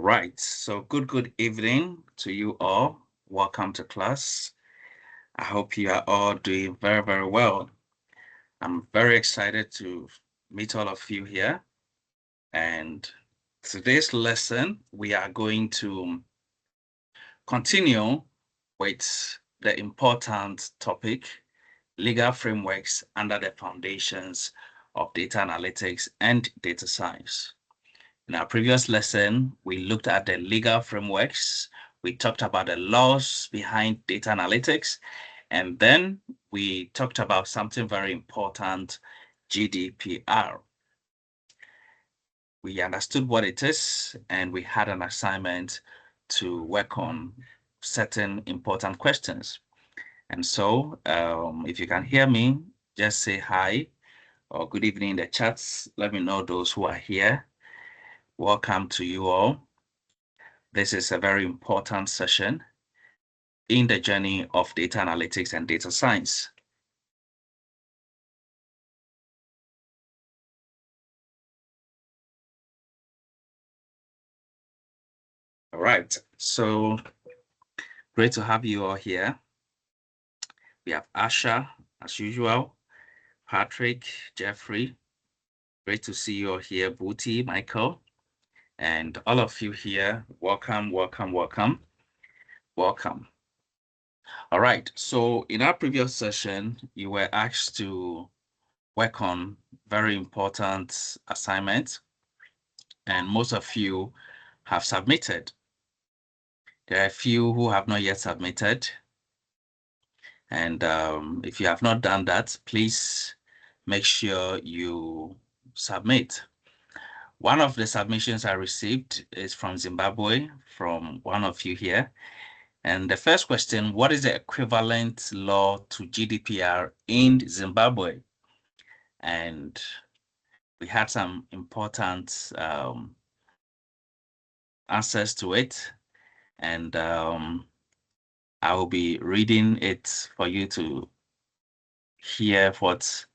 right, so good evening to you all. Welcome to class. I hope you are all doing very well. I'm very excited to meet all of you here. And today's lesson, we are going to continue with the important topic, legal frameworks under the foundations of data analytics and data science. In our previous lesson, we looked at the legal frameworks. We talked about the laws behind data analytics. And then we talked about something very important, GDPR. We understood what it is, and we had an assignment to work on certain important questions. And so if you can hear me, just say hi or good evening in the chats. Let me know those who are here. Welcome to you all. This is a very important session in the journey of data analytics and data science. All right, so great to have you all here. We have Asha, as usual, Patrick, Jeffrey. Great to see you all here, Booty, Michael, and all of you here. Welcome. All right, so in our previous session, you were asked to work on very important assignments, and most of you have submitted. There are a few who have not yet submitted. And if you have not done that, please make sure you submit. One of the submissions I received is from Zimbabwe, from one of you here. And the first question, what is the equivalent law to GDPR in Zimbabwe? And we had some important answers to it. And I will be reading it for you to hear what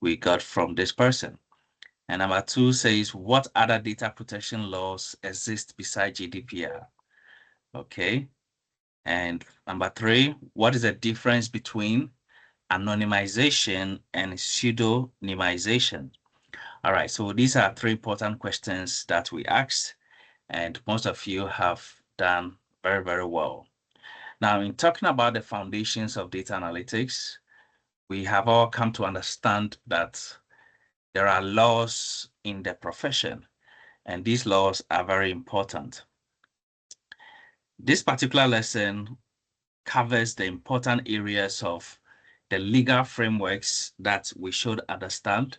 we got from this person. And number 2 says, what other data protection laws exist beside GDPR? Okay. And number 3, what is the difference between anonymization and pseudonymization? All right, so these are 3 important questions that we asked, and most of you have done very well. Now, in talking about the foundations of data analytics, we have all come to understand that there are laws in the profession, and these laws are very important. This particular lesson covers the important areas of the legal frameworks that we should understand.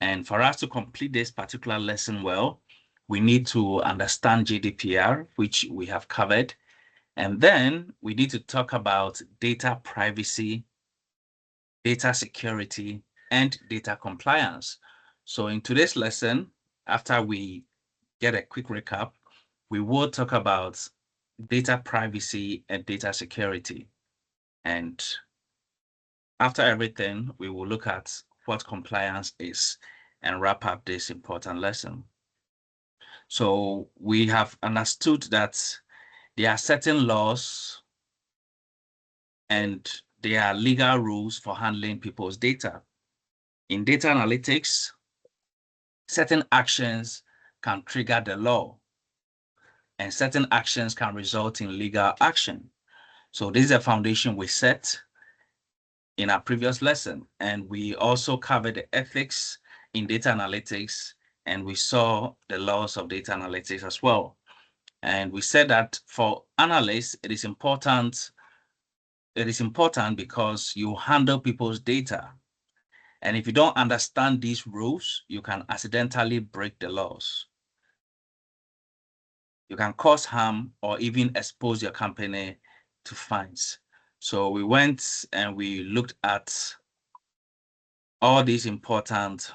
And for us to complete this particular lesson well, we need to understand GDPR, which we have covered. And then we need to talk about data privacy, data security, and data compliance. So in today's lesson, after we get a quick recap, we will talk about data privacy and data security. And after everything, we will look at what compliance is and wrap up this important lesson. So we have understood that there are certain laws and there are legal rules for handling people's data. In data analytics, certain actions can trigger the law, and certain actions can result in legal action. So this is a foundation we set in our previous lesson, and we also covered the ethics in data analytics, and we saw the laws of data analytics as well. And we said that for analysts, it is important because you handle people's data. And if you don't understand these rules, you can accidentally break the laws. You can cause harm or even expose your company to fines. So we went and we looked at all these important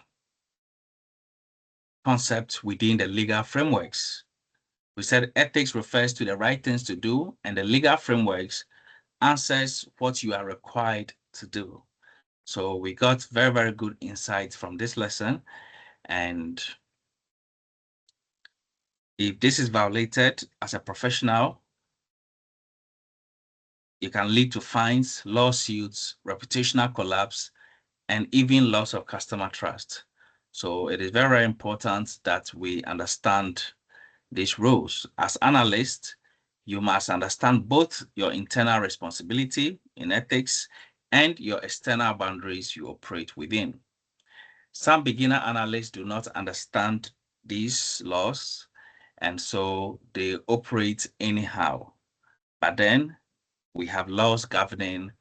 concepts within the legal frameworks. We said ethics refers to the right things to do, and the legal frameworks answers what you are required to do. So we got very good insights from this lesson, and If this is violated as a professional, it can lead to fines, lawsuits, reputational collapse, and even loss of customer trust. So it is very, very important that we understand these rules. As analysts, you must understand both your internal responsibility in ethics and your external boundaries you operate within. Some beginner analysts do not understand these laws, and so they operate anyhow. But then we have laws governing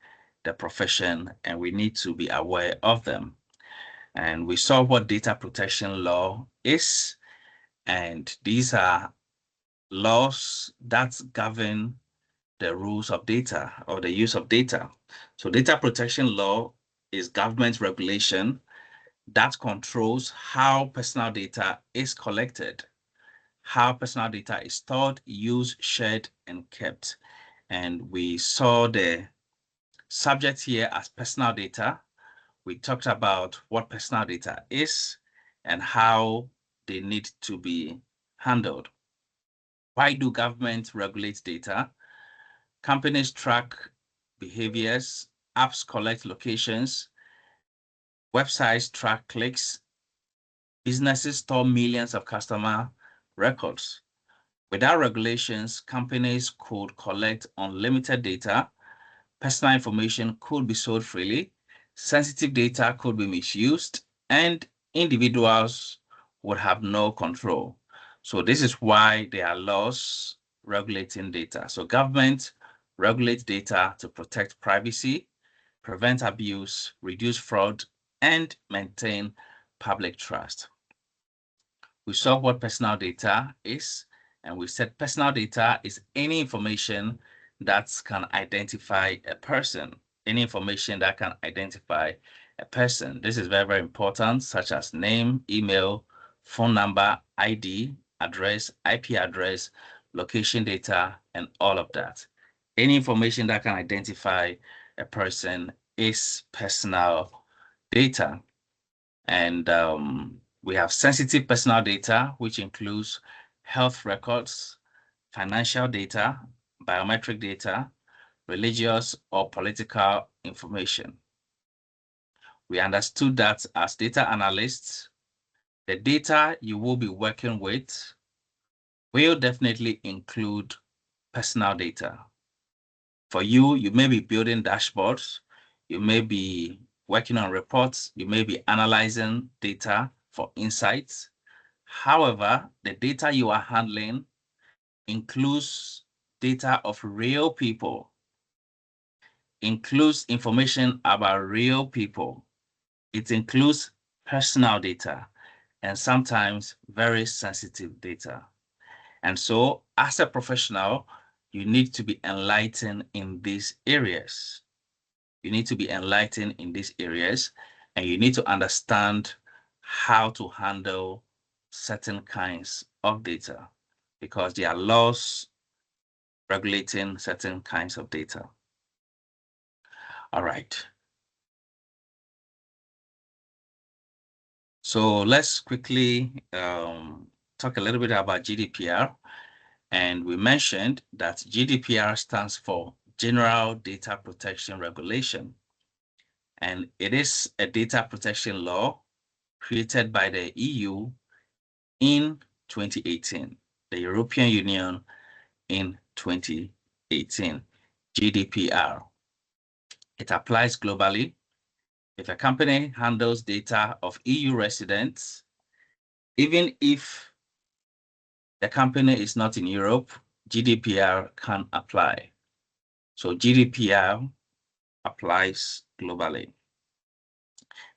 the profession, and we need to be aware of them. And we saw what data protection law is, and these are laws that govern the rules of data or the use of data. So data protection law is government regulation that controls how personal data is collected, how personal data is stored, used, shared, and kept. And we saw the subject here as personal data. We talked about what personal data is and how they need to be handled. Why do governments regulate data? Companies track behaviors, apps collect locations, websites track clicks, businesses store millions of customer records. Without regulations, companies could collect unlimited data, personal information could be sold freely, sensitive data could be misused, and individuals would have no control. So this is why there are laws regulating data. So government regulates data to protect privacy, prevent abuse, reduce fraud, and maintain public trust. We saw what personal data is, and we said personal data is any information that can identify a person, any information that can identify a person. This is very, very important, such as name, email, phone number, ID, address, IP address, location data, and all of that. Any information that can identify a person is personal data. And we have sensitive personal data, which includes health records, financial data, biometric data, religious or political information. We understood that as data analysts, the data you will be working with will definitely include personal data. For you, you may be building dashboards, you may be working on reports, you may be analyzing data for insights. However, the data you are handling includes data of real people, includes information about real people. It includes personal data and sometimes very sensitive data. And so as a professional, you need to be enlightened in these areas. You need to be enlightened in these areas, and you need to understand how to handle certain kinds of data because there are laws regulating certain kinds of data. All right. So let's quickly talk a little bit about GDPR. And we mentioned that GDPR stands for General Data Protection Regulation. And it is a data protection law created by the EU in 2018, the European Union in 2018, GDPR. It applies globally. If a company handles data of EU residents, even if the company is not in Europe, GDPR can apply. So GDPR applies globally.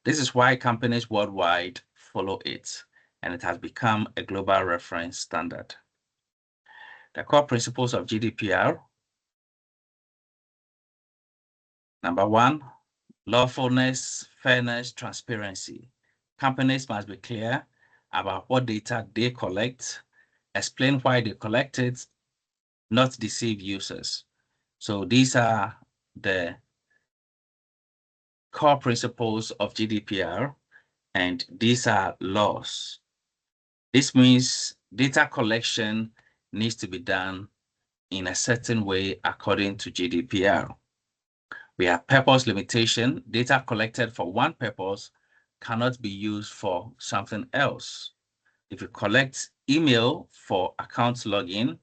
This is why companies worldwide follow it, and it has become a global reference standard. The core principles of GDPR. Number one, lawfulness, fairness, transparency. Companies must be clear about what data they collect, explain why they collect it, not deceive users. So these are the core principles of GDPR, and these are laws. This means data collection needs to be done in a certain way according to GDPR. We have purpose limitation. Data collected for one purpose cannot be used for something else. If you collect email for account login,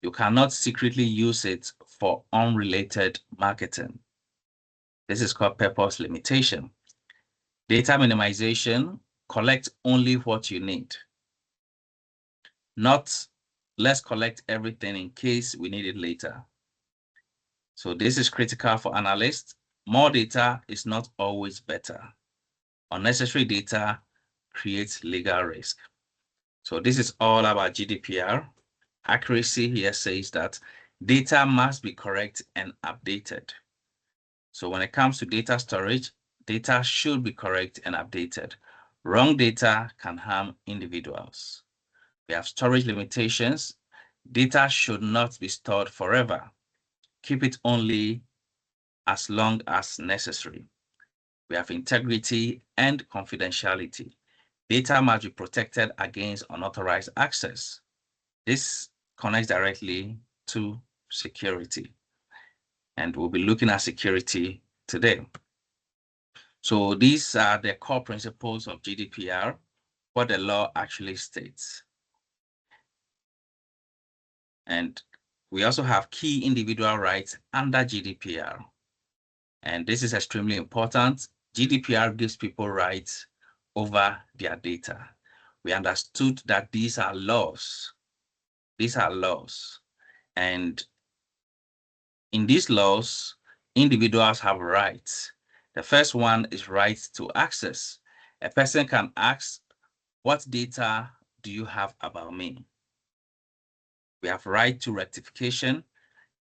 you cannot secretly use it for unrelated marketing. This is called purpose limitation. Data minimization, collect only what you need. Not, let's collect everything in case we need it later. So this is critical for analysts. More data is not always better. Unnecessary data creates legal risk. So this is all about GDPR. Accuracy here says that data must be correct and updated. So when it comes to data storage, data should be correct and updated. Wrong data can harm individuals. We have storage limitations. Data should not be stored forever. Keep it only as long as necessary. We have integrity and confidentiality. Data must be protected against unauthorized access. This connects directly to security. And we'll be looking at security today. So these are the core principles of GDPR, what the law actually states. And we also have key individual rights under GDPR. And this is extremely important. GDPR gives people rights over their data. We understood that these are laws. These are laws. And in these laws, individuals have rights. The first one is right to access. A person can ask, what data do you have about me? We have right to rectification.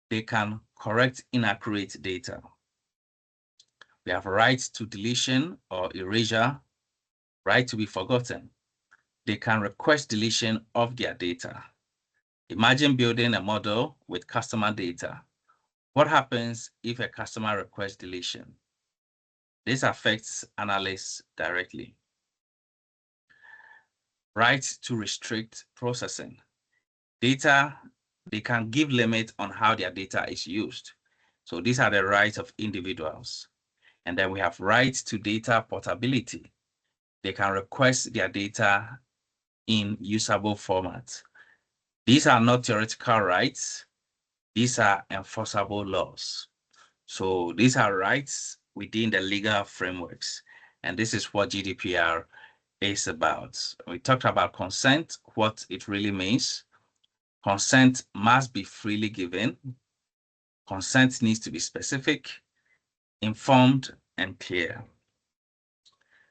They can correct inaccurate data. We have right to deletion or erasure, right to be forgotten. They can request deletion of their data. Imagine building a model with customer data. What happens if a customer requests deletion? This affects analysts directly. Right to restrict processing. Data, they can give limits on how their data is used. So these are the rights of individuals. And then we have rights to data portability. They can request their data in usable formats. These are not theoretical rights. These are enforceable laws. So these are rights within the legal frameworks. And this is what GDPR is about. We talked about consent, what it really means. Consent must be freely given. Consent needs to be specific, informed, and clear.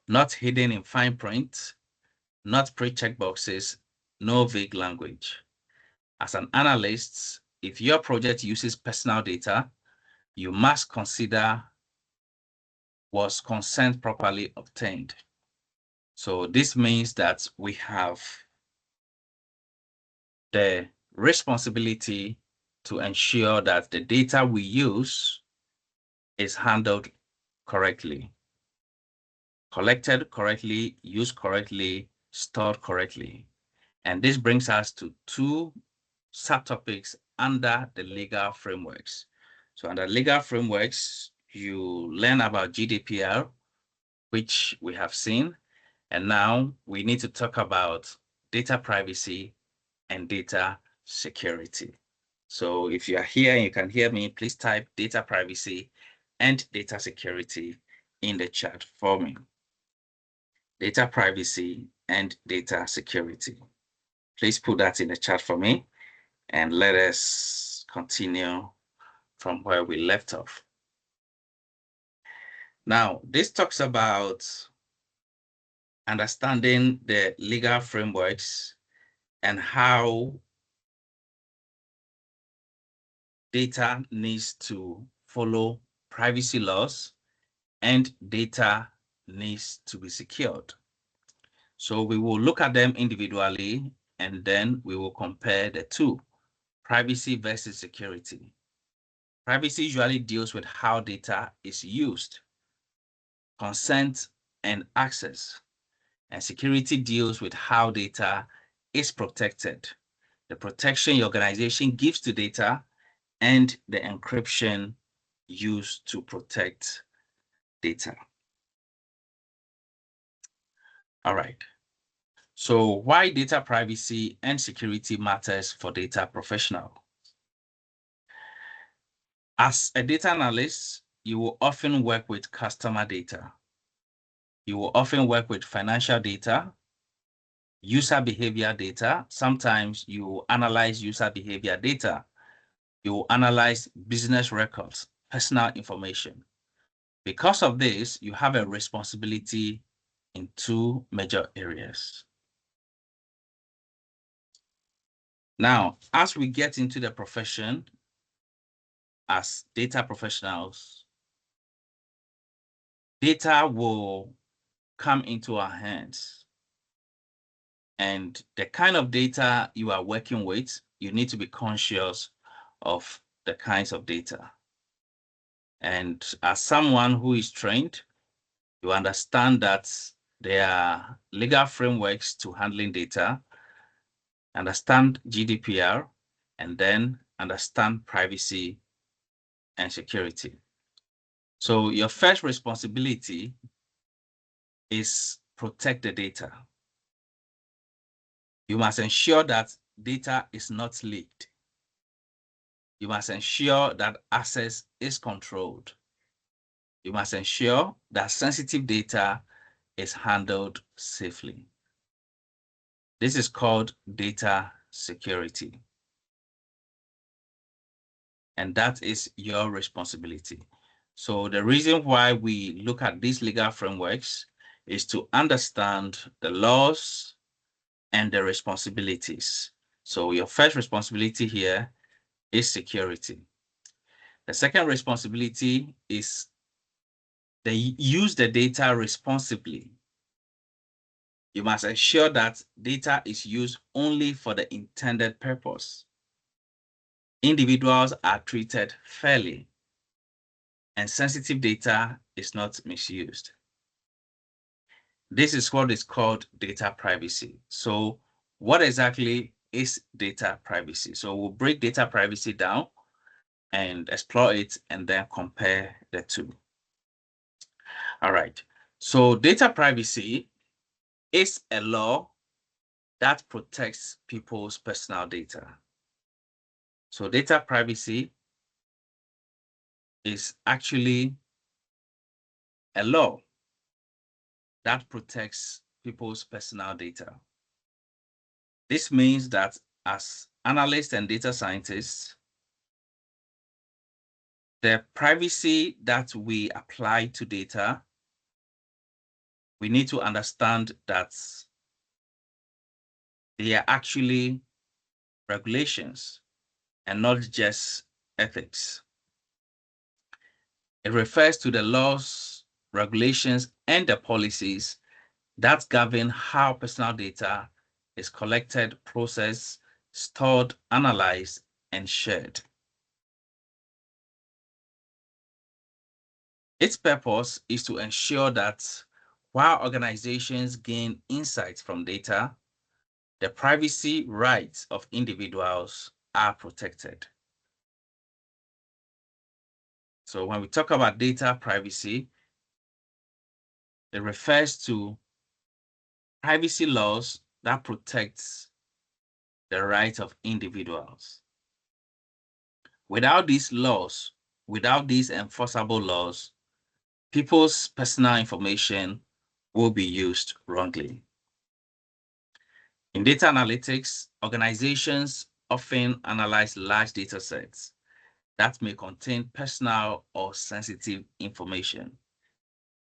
Not hidden in fine print, not pre-check boxes, no vague language. As an analyst, if your project uses personal data, you must consider, was consent properly obtained? So this means that we have the responsibility to ensure that the data we use is handled correctly, collected correctly, used correctly, stored correctly. And this brings us to two subtopics under the legal frameworks. So under legal frameworks, you learn about GDPR, which we have seen. And now we need to talk about data privacy and data security. So if you are here and you can hear me, please type data privacy and data security in the chat for me. Data privacy and data security. Please put that in the chat for me and let us continue from where we left off. Now, this talks about understanding the legal frameworks and how data needs to follow privacy laws and data needs to be secured. So we will look at them individually and then we will compare the two, privacy versus security. Privacy usually deals with how data is used, consent and access, and security deals with how data is protected. The protection your organization gives to data and the encryption used to protect data. All right. So why data privacy and security matters for data professional? As a data analyst, you will often work with customer data. You will often work with financial data, user behavior data. Sometimes you analyze user behavior data. You will analyze business records, personal information. Because of this, you have a responsibility in two major areas. Now, as we get into the profession as data professionals, data will come into our hands. And the kind of data you are working with, you need to be conscious of the kinds of data. And as someone who is trained, you understand that there are legal frameworks to handling data, understand GDPR, and then understand privacy and security. So your first responsibility is protect the data. You must ensure that data is not leaked. You must ensure that access is controlled. You must ensure that sensitive data is handled safely. This is called data security. And that is your responsibility. So the reason why we look at these legal frameworks is to understand the laws and the responsibilities. So your first responsibility here is security. The second responsibility is they use the data responsibly. You must ensure that data is used only for the intended purpose. Individuals are treated fairly, and sensitive data is not misused. This is what is called data privacy. So what exactly is data privacy? So we'll break data privacy down and explore it and then compare the two. All right. So data privacy is a law that protects people's personal data. So data privacy is actually a law that protects people's personal data. This means that as analysts and data scientists, the privacy that we apply to data, we need to understand that they are actually regulations and not just ethics. It refers to the laws, regulations, and the policies that govern how personal data is collected, processed, stored, analyzed, and shared. Its purpose is to ensure that while organizations gain insights from data, the privacy rights of individuals are protected. So when we talk about data privacy, it refers to privacy laws that protects the rights of individuals. Without these laws, without these enforceable laws, people's personal information will be used wrongly. In data analytics, organizations often analyze large data sets that may contain personal or sensitive information.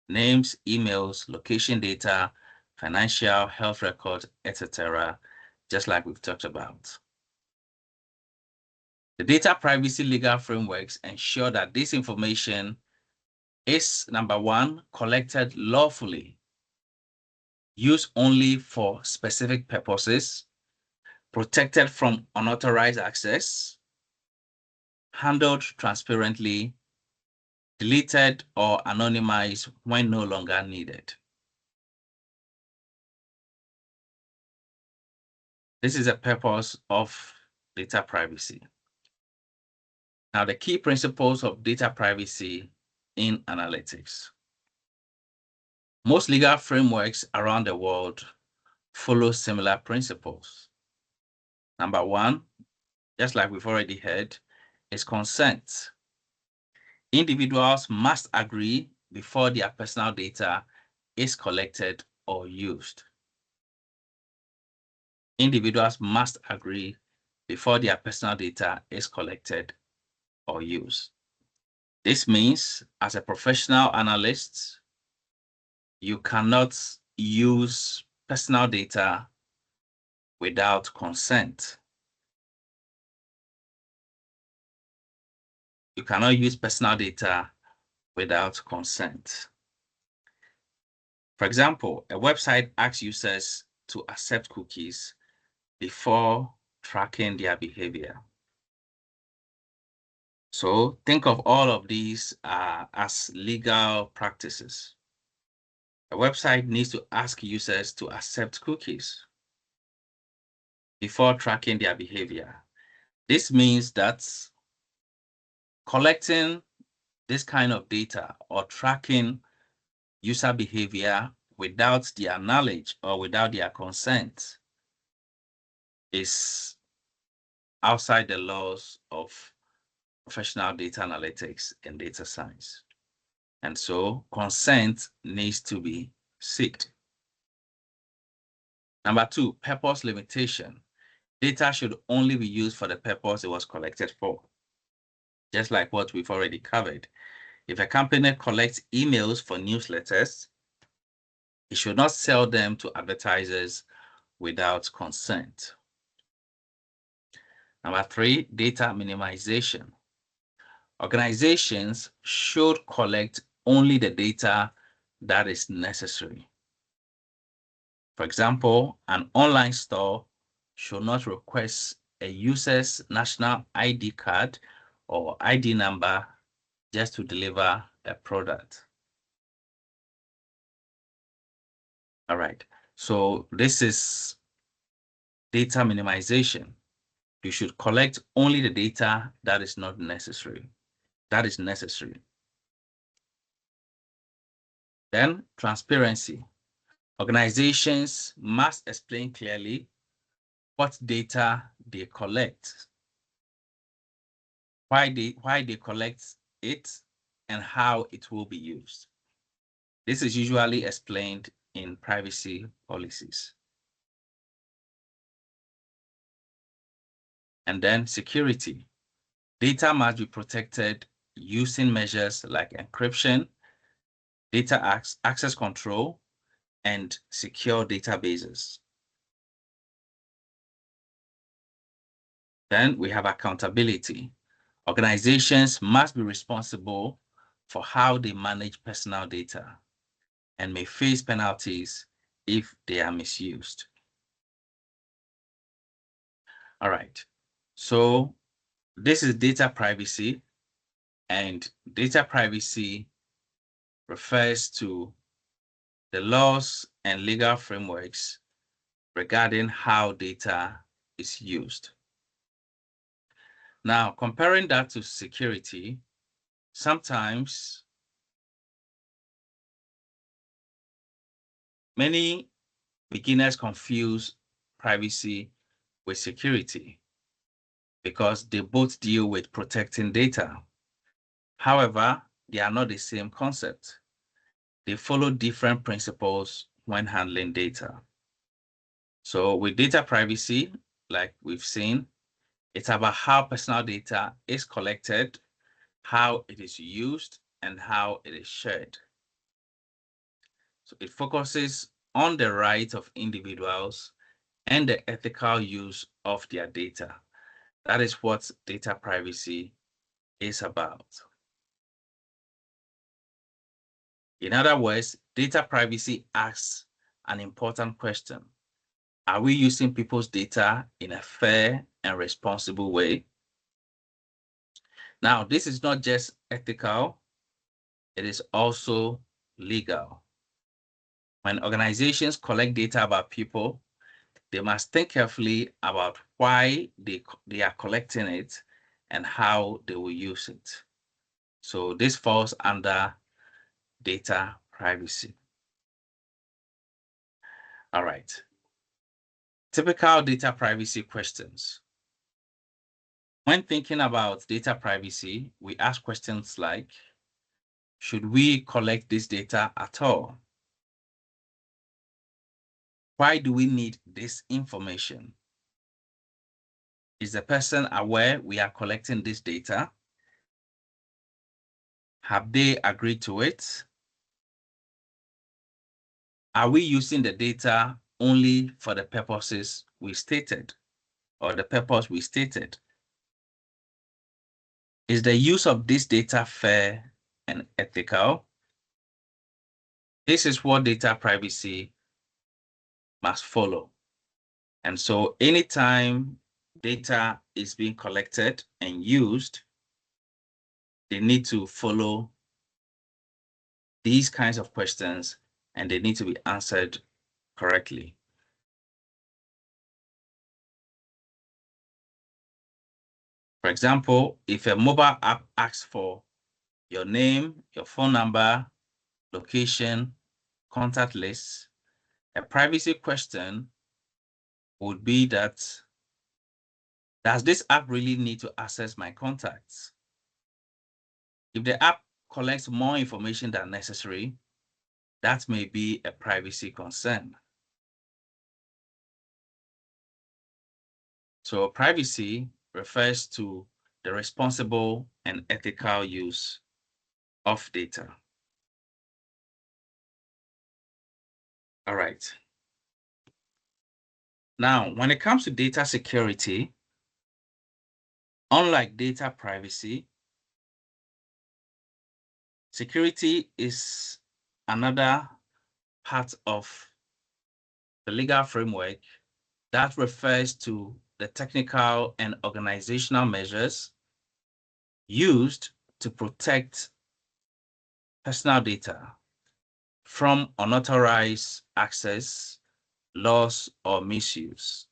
Names, emails, location data, financial, health records, etc., just like we've talked about. The data privacy legal frameworks ensure that this information is, number one, collected lawfully, used only for specific purposes, protected from unauthorized access, handled transparently, deleted or anonymized when no longer needed. This is the purpose of data privacy. Now, the key principles of data privacy in analytics. Most legal frameworks around the world follow similar principles. Number one, just like we've already heard, is consent. Individuals must agree before their personal data is collected or used. Individuals must agree before their personal data is collected or used. This means, as a professional analyst, you cannot use personal data without consent. You cannot use personal data without consent. For example, a website asks users to accept cookies before tracking their behavior. So think of all of these as legal practices. A website needs to ask users to accept cookies before tracking their behavior. This means that collecting this kind of data or tracking user behavior without their knowledge or without their consent is outside the laws of professional data analytics and data science. And so consent needs to be sought. Number two, purpose limitation. Data should only be used for the purpose it was collected for. Just like what we've already covered. If a company collects emails for newsletters, it should not sell them to advertisers without consent. Number three, data minimization. Organizations should collect only the data that is necessary. For example, an online store should not request a user's national ID card or ID number just to deliver a product. All right, so this is data minimization. You should collect only the data that is not necessary. That is necessary. Then transparency. Organizations must explain clearly what data they collect, why they collect it, and how it will be used. This is usually explained in privacy policies. And then security. Data must be protected using measures like encryption, data access control, and secure databases. Then we have accountability. Organizations must be responsible for how they manage personal data and may face penalties if they are misused. All right, so this is data privacy, and data privacy refers to the laws and legal frameworks regarding how data is used. Now, comparing that to security, sometimes many beginners confuse privacy with security because they both deal with protecting data. However, they are not the same concept. They follow different principles when handling data. So with data privacy, like we've seen, it's about how personal data is collected, how it is used, and how it is shared. So it focuses on the rights of individuals and the ethical use of their data. That is what data privacy is about. In other words, data privacy asks an important question. Are we using people's data in a fair and responsible way? Now, this is not just ethical, it is also legal. When organizations collect data about people, they must think carefully about why they are collecting it and how they will use it. So this falls under data privacy. All right. Typical data privacy questions. When thinking about data privacy, we ask questions like, should we collect this data at all? Why do we need this information? Is the person aware we are collecting this data? Have they agreed to it? Are we using the data only for the purposes we stated or the purpose we stated? Is the use of this data fair and ethical? This is what data privacy must follow. And so anytime data is being collected and used, they need to follow these kinds of questions and they need to be answered correctly. For example, if a mobile app asks for your name, your phone number, location, contact list, a privacy question would be that, does this app really need to access my contacts? If the app collects more information than necessary, that may be a privacy concern. So privacy refers to the responsible and ethical use of data. All right. Now, when it comes to data security, unlike data privacy, security is another part of the legal framework that refers to the technical and organizational measures used to protect personal data from unauthorized access, loss, or misuse.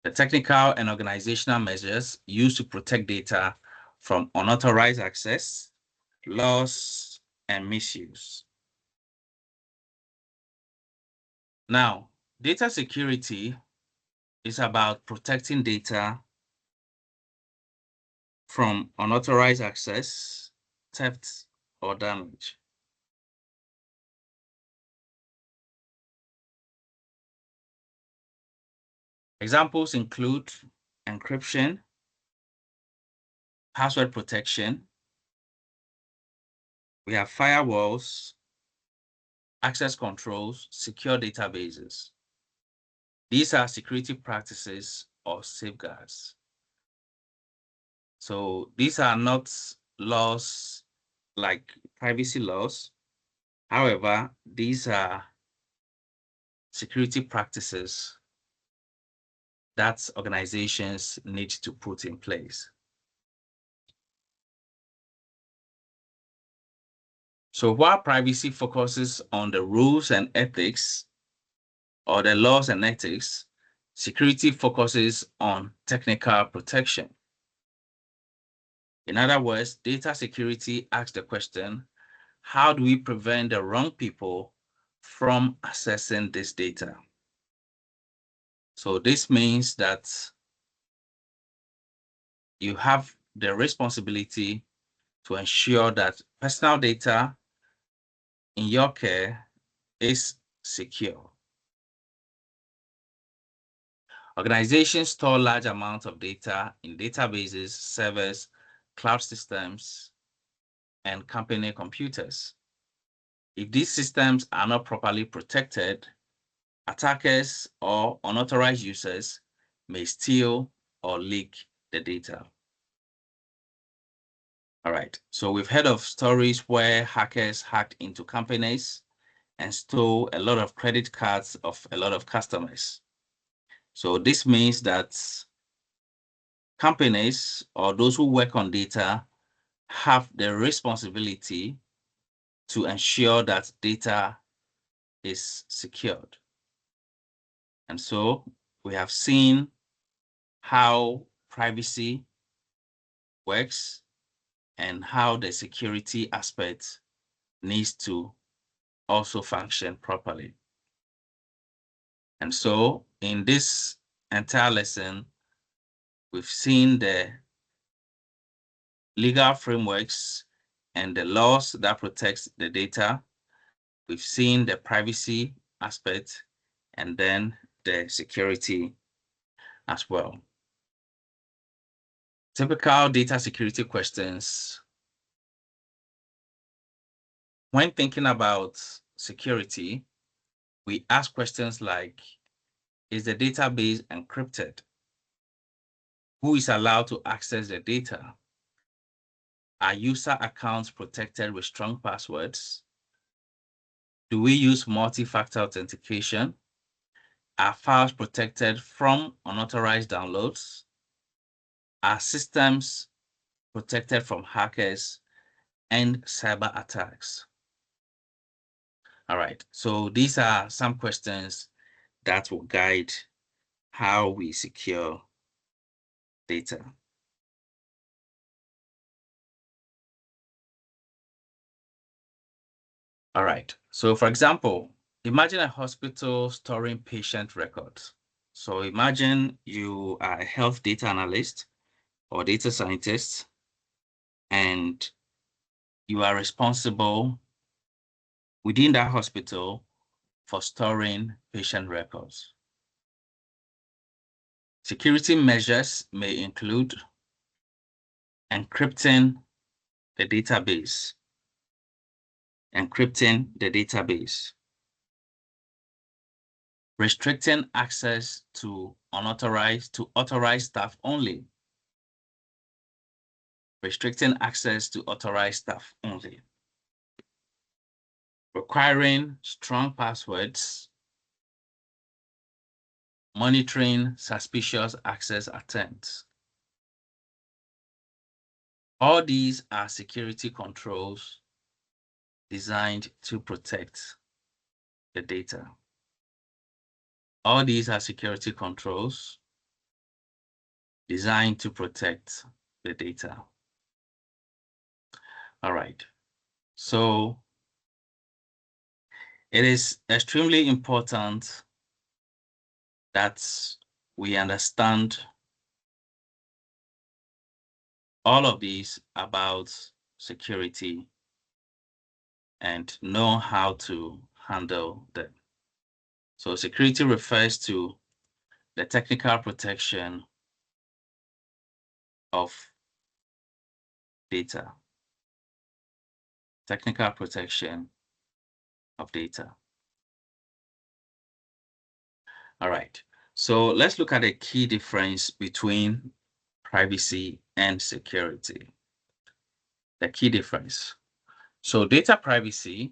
The technical and organizational measures used to protect data from unauthorized access, loss, and misuse. Now, data security is about protecting data from unauthorized access, theft, or damage. Examples include encryption, password protection. We have firewalls, access controls, secure databases. These are security practices or safeguards. So these are not laws like privacy laws. However, these are security practices that organizations need to put in place. So while privacy focuses on the rules and ethics or the laws and ethics, security focuses on technical protection. In other words, data security asks the question, how do we prevent the wrong people from accessing this data? So this means that you have the responsibility to ensure that personal data in your care is secure. Organizations store large amounts of data in databases, servers, cloud systems, and company computers. If these systems are not properly protected, attackers or unauthorized users may steal or leak the data. All right, so we've heard of stories where hackers hacked into companies and stole a lot of credit cards of a lot of customers. So this means that companies or those who work on data have the responsibility to ensure that data is secured. And so we have seen how privacy works and how the security aspect needs to also function properly. And so in this entire lesson, we've seen the legal frameworks and the laws that protects the data. We've seen the privacy aspect and then the security as well. Typical data security questions. When thinking about security, we ask questions like, is the database encrypted? Who is allowed to access the data? Are user accounts protected with strong passwords? Do we use multi-factor authentication? Are files protected from unauthorized downloads? Are systems protected from hackers and cyber attacks? All right, so these are some questions that will guide how we secure data. All right, so for example, imagine a hospital storing patient records. So imagine you are a health data analyst or data scientist, and you are responsible within that hospital for storing patient records. Security measures may include encrypting the database, restricting access to authorized staff only, requiring strong passwords, monitoring suspicious access attempts. All these are security controls designed to protect the data. All these are security controls designed to protect the data. All right, so it is extremely important that we understand all of these about security and know how to handle them. So security refers to the technical protection of data. Technical protection of data. All right, so let's look at the key difference between privacy and security. The key difference. So data privacy,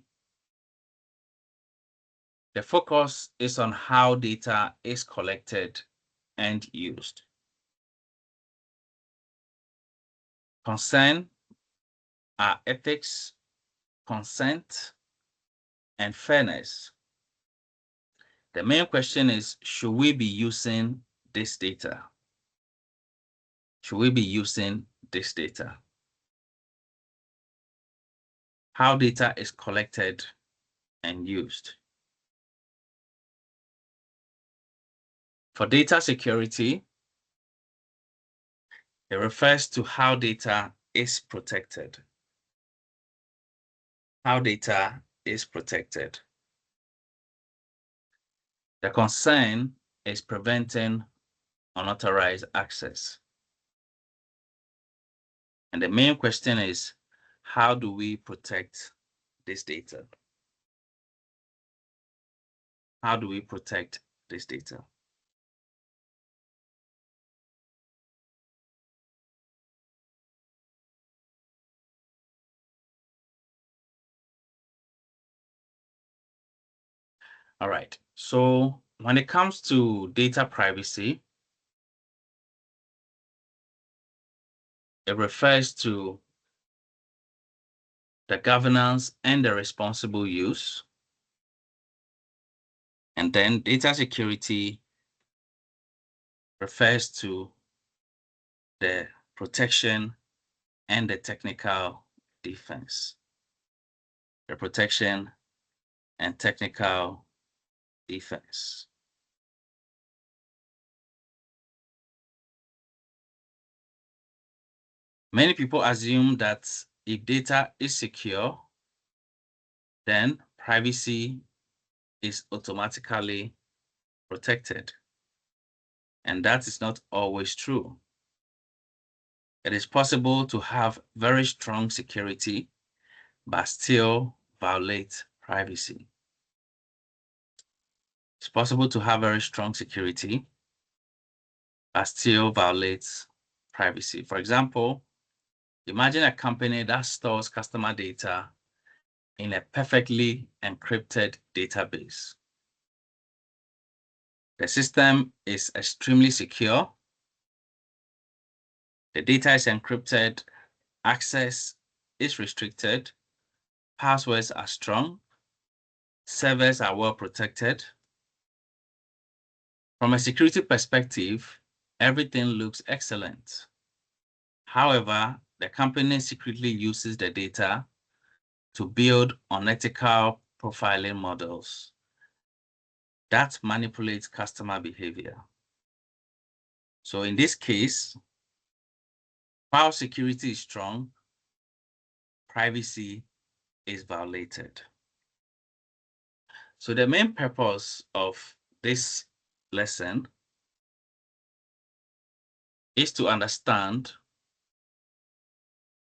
the focus is on how data is collected and used. Concern are ethics, consent, and fairness. The main question is, should we be using this data? Should we be using this data? How data is collected and used. For data security, it refers to how data is protected. How data is protected. The concern is preventing unauthorized access. And the main question is, how do we protect this data? How do we protect this data? All right, so when it comes to data privacy, it refers to the governance and the responsible use And then data security refers to the protection and the technical defense. The protection and technical defense. Many people assume that if data is secure, then privacy is automatically protected. And that is not always true. It is possible to have very strong security, but still violate privacy. It's possible to have very strong security, but still violates privacy. For example, imagine a company that stores customer data in a perfectly encrypted database. The system is extremely secure. The data is encrypted, access is restricted, passwords are strong, servers are well protected. From a security perspective, everything looks excellent. However, the company secretly uses the data to build unethical profiling models that manipulate customer behavior. So in this case, while security is strong, privacy is violated. So the main purpose of this lesson is to understand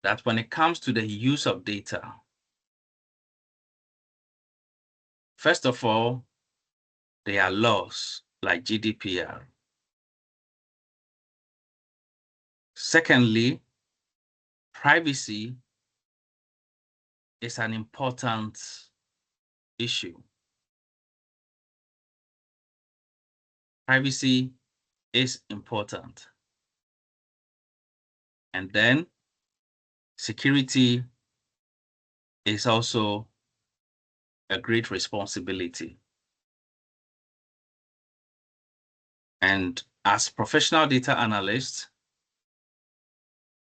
that when it comes to the use of data, first of all, there are laws like GDPR. Secondly, privacy is an important issue. Privacy is important. And then security is also a great responsibility. And as professional data analysts,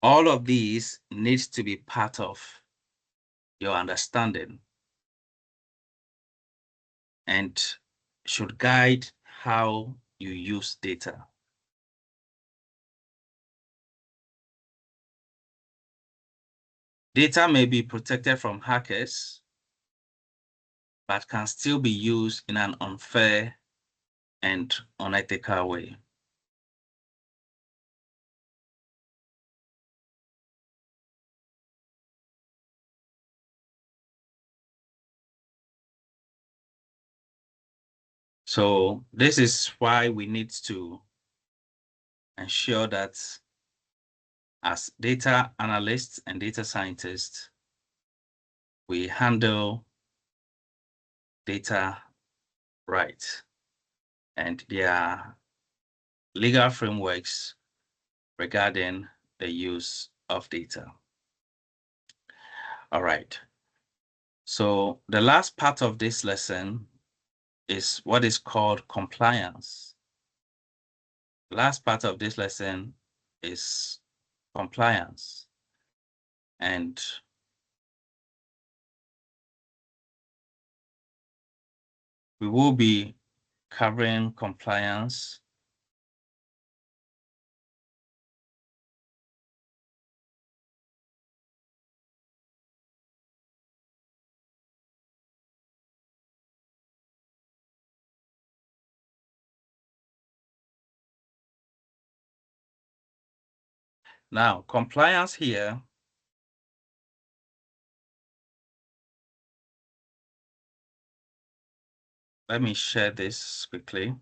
all of these needs to be part of your understanding and should guide how you use data. Data may be protected from hackers, but can still be used in an unfair and unethical way. So this is why we need to ensure that as data analysts and data scientists, we handle data right. And there are legal frameworks regarding the use of data. All right. So the last part of this lesson is what is called compliance. The last part of this lesson is compliance. And we will be covering compliance now. Compliance here let me share this quickly.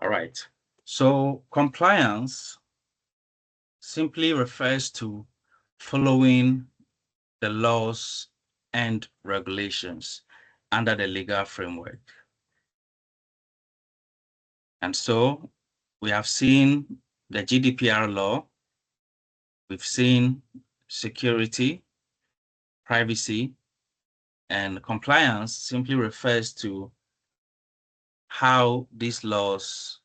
All right. So compliance simply refers to following the laws and regulations under the legal framework. And so we have seen the GDPR law, we've seen security, privacy, and compliance simply refers to how these laws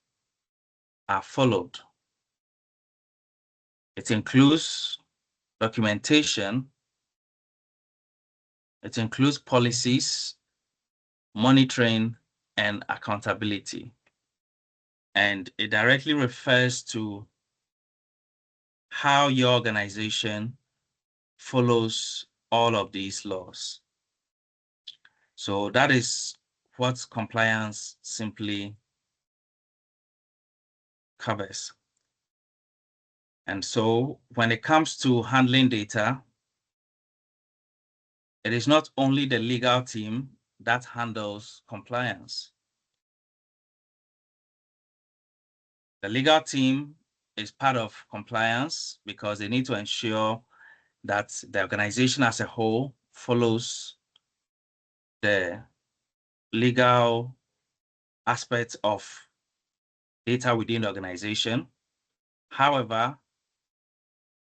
are followed. It includes documentation, it includes policies, monitoring, and accountability. And it directly refers to how your organization follows all of these laws. So that is what compliance simply covers. And so when it comes to handling data, it is not only the legal team that handles compliance. The legal team is part of compliance because they need to ensure that the organization as a whole follows the legal aspects of data within the organization. However,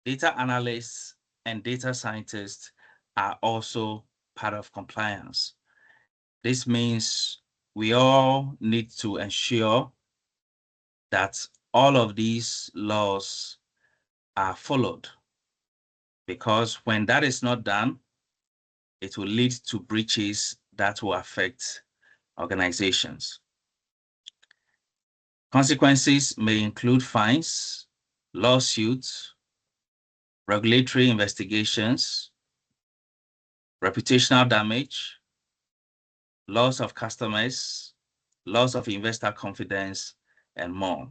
data analysts and data scientists are also part of compliance. This means we all need to ensure that all of these laws are followed, because when that is not done, it will lead to breaches that will affect organizations. Consequences may include fines, lawsuits, regulatory investigations, reputational damage, loss of customers, loss of investor confidence, and more.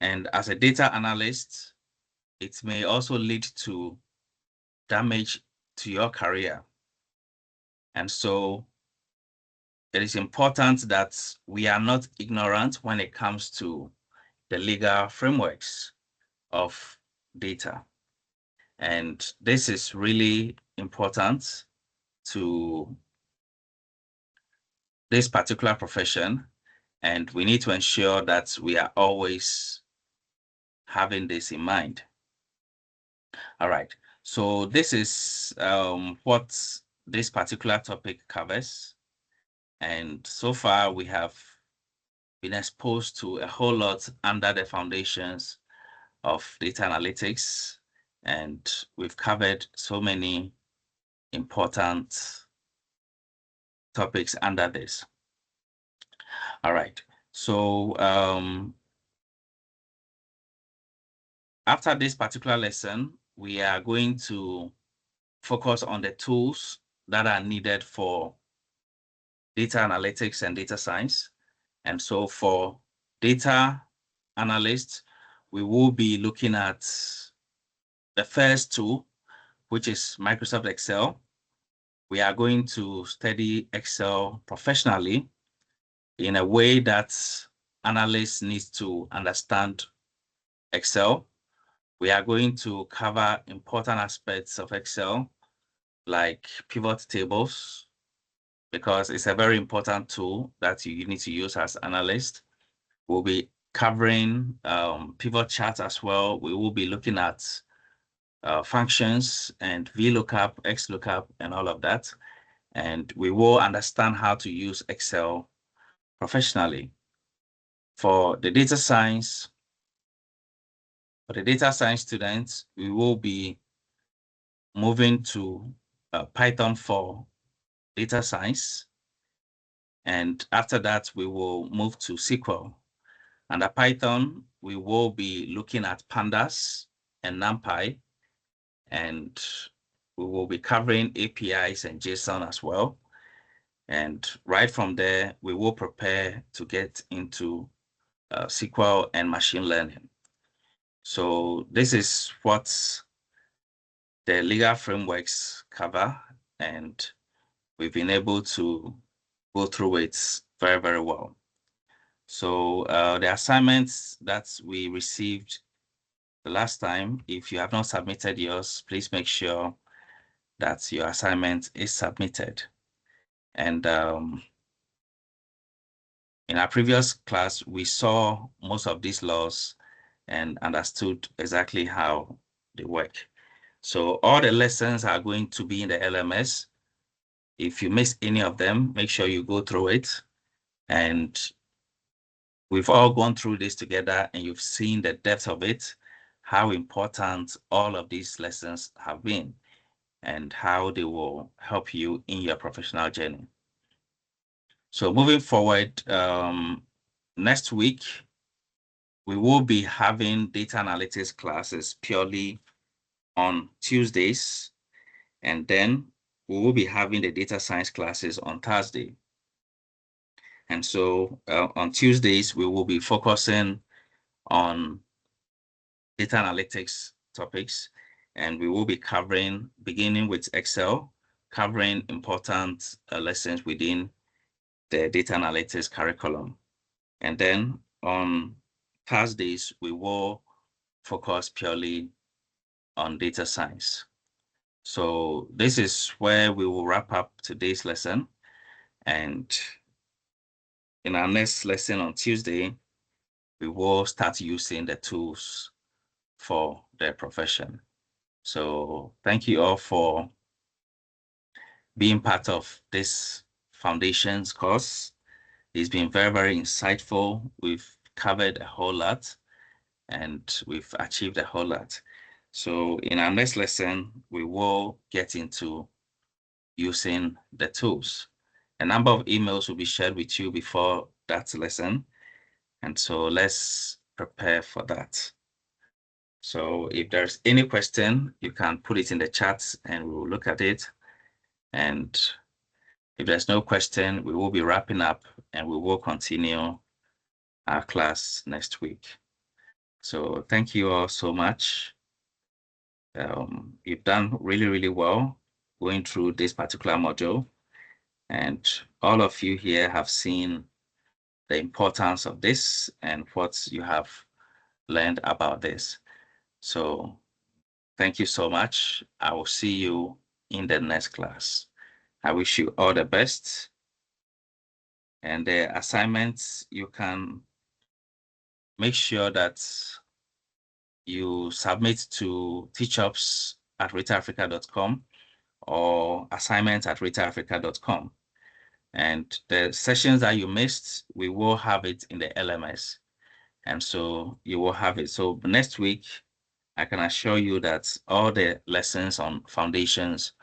And as a data analyst, it may also lead to damage to your career. And so it is important that we are not ignorant when it comes to the legal frameworks of data. And this is really important to this particular profession. And we need to ensure that we are always having this in mind. All right. So this is what this particular topic covers. And so far, we have been exposed to a whole lot under the foundations of data analytics. And we've covered so many important topics under this. All right. So after this particular lesson, we are going to focus on the tools that are needed for data analytics and data science. And so for data analysts, we will be looking at the first tool, which is Microsoft Excel. We are going to study Excel professionally in a way that analysts need to understand Excel. We are going to cover important aspects of Excel, like pivot tables, because it's a very important tool that you need to use as analyst. We'll be covering pivot charts as well. We will be looking at functions and VLOOKUP, XLOOKUP, and all of that. And we will understand how to use Excel professionally. For the data science students, we will be moving to Python for data science. And after that, we will move to SQL. Under Python, we will be looking at pandas and NumPy, and we will be covering APIs and JSON as well. And right from there, we will prepare to get into SQL and machine learning. So this is what the legal frameworks cover, and we've been able to go through it very, very well. So the assignments that we received the last time, if you have not submitted yours, please make sure that your assignment is submitted. And in our previous class, we saw most of these laws and understood exactly how they work. So all the lessons are going to be in the LMS. If you miss any of them, make sure you go through it. And we've all gone through this together and you've seen the depth of it, how important all of these lessons have been and how they will help you in your professional journey. So moving forward, next week, we will be having data analytics classes purely on Tuesdays, and then we will be having the data science classes on Thursday. And so on Tuesdays, we will be focusing on data analytics topics, and we will be covering, beginning with Excel, covering important lessons within the data analytics curriculum. And then on Thursdays, we will focus purely on data science. So this is where we will wrap up today's lesson. And in our next lesson on Tuesday, we will start using the tools for their profession. So thank you all for being part of this foundations course. It's been very, very insightful. We've covered a whole lot and we've achieved a whole lot. So in our next lesson, we will get into using the tools. A number of emails will be shared with you before that lesson. And so let's prepare for that. So if there's any question, you can put it in the chat and we will look at it. And if there's no question, we will be wrapping up and we will continue our class next week. So thank you all so much. You've done really, really well going through this particular module. And all of you here have seen the importance of this and what you have learned about this. So thank you so much. I will see you in the next class. I wish you all the best. And the assignments, you can make sure that you submit to teachups@retailafrica.com or assignments@retailafrica.com. And the sessions that you missed, we will have it in the LMS. And so you will have it. So next week, I can assure you that all the lessons on foundations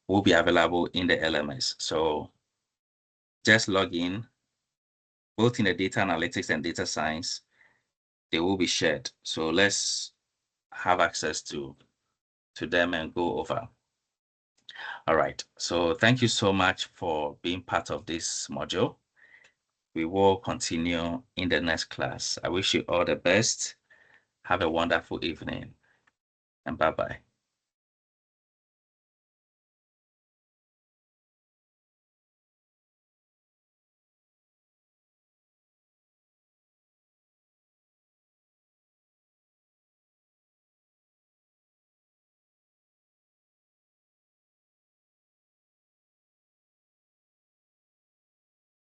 will be available in the LMS. So just log in, both in the data analytics and data science, they will be shared. So let's have access to them and go over. All right. So thank you so much for being part of this module. We will continue in the next class. I wish you all the best. Have a wonderful evening and bye-bye.